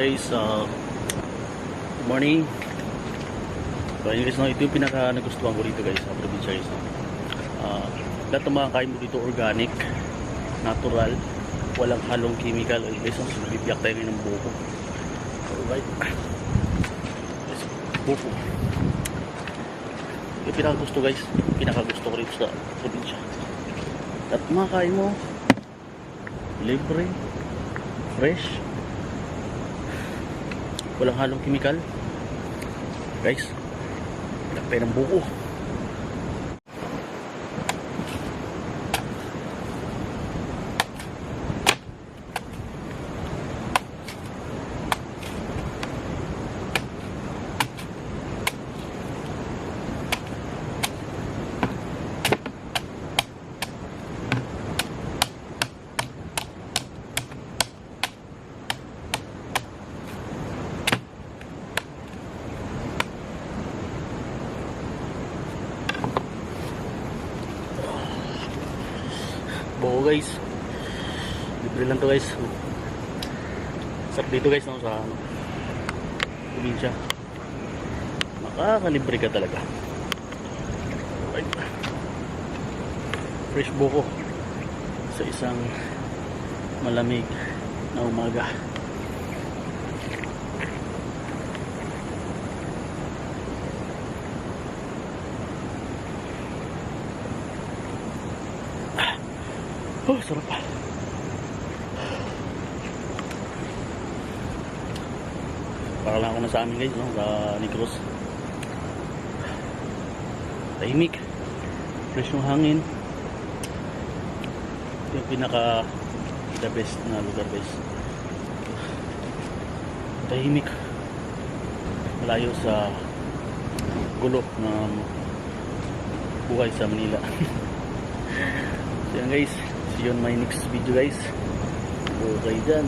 guys, good morning. So yun guys, no, ito yung pinaka nagustuhan ko dito guys sa probinsya guys, no? Lahat ng mga kain mo dito organic, natural, walang halong chemical. Ay guys, no, bibiyak tayo ng buko. Alright, buko yung pinakagusto guys, pinakagusto ko rito sa probinsya. At mga kain mo libre, fresh, walang halong chemical guys. Takpay ng buko. Buko guys, libre lang to guys. Sarap dito guys, no, sa probinsya. Makakalibre ka talaga. Right. Fresh buko sa isang malamig na umaga. Oh, sarap pa. Para lang ako na sa amin guys, no? Sa Negros. Tahimik. Fresh yung hangin. Yung pinaka the best na lugar guys. Tahimik. Malayo sa gulo ng buhay sa Manila. So yan guys. See you on my next video guys. Okay dyan.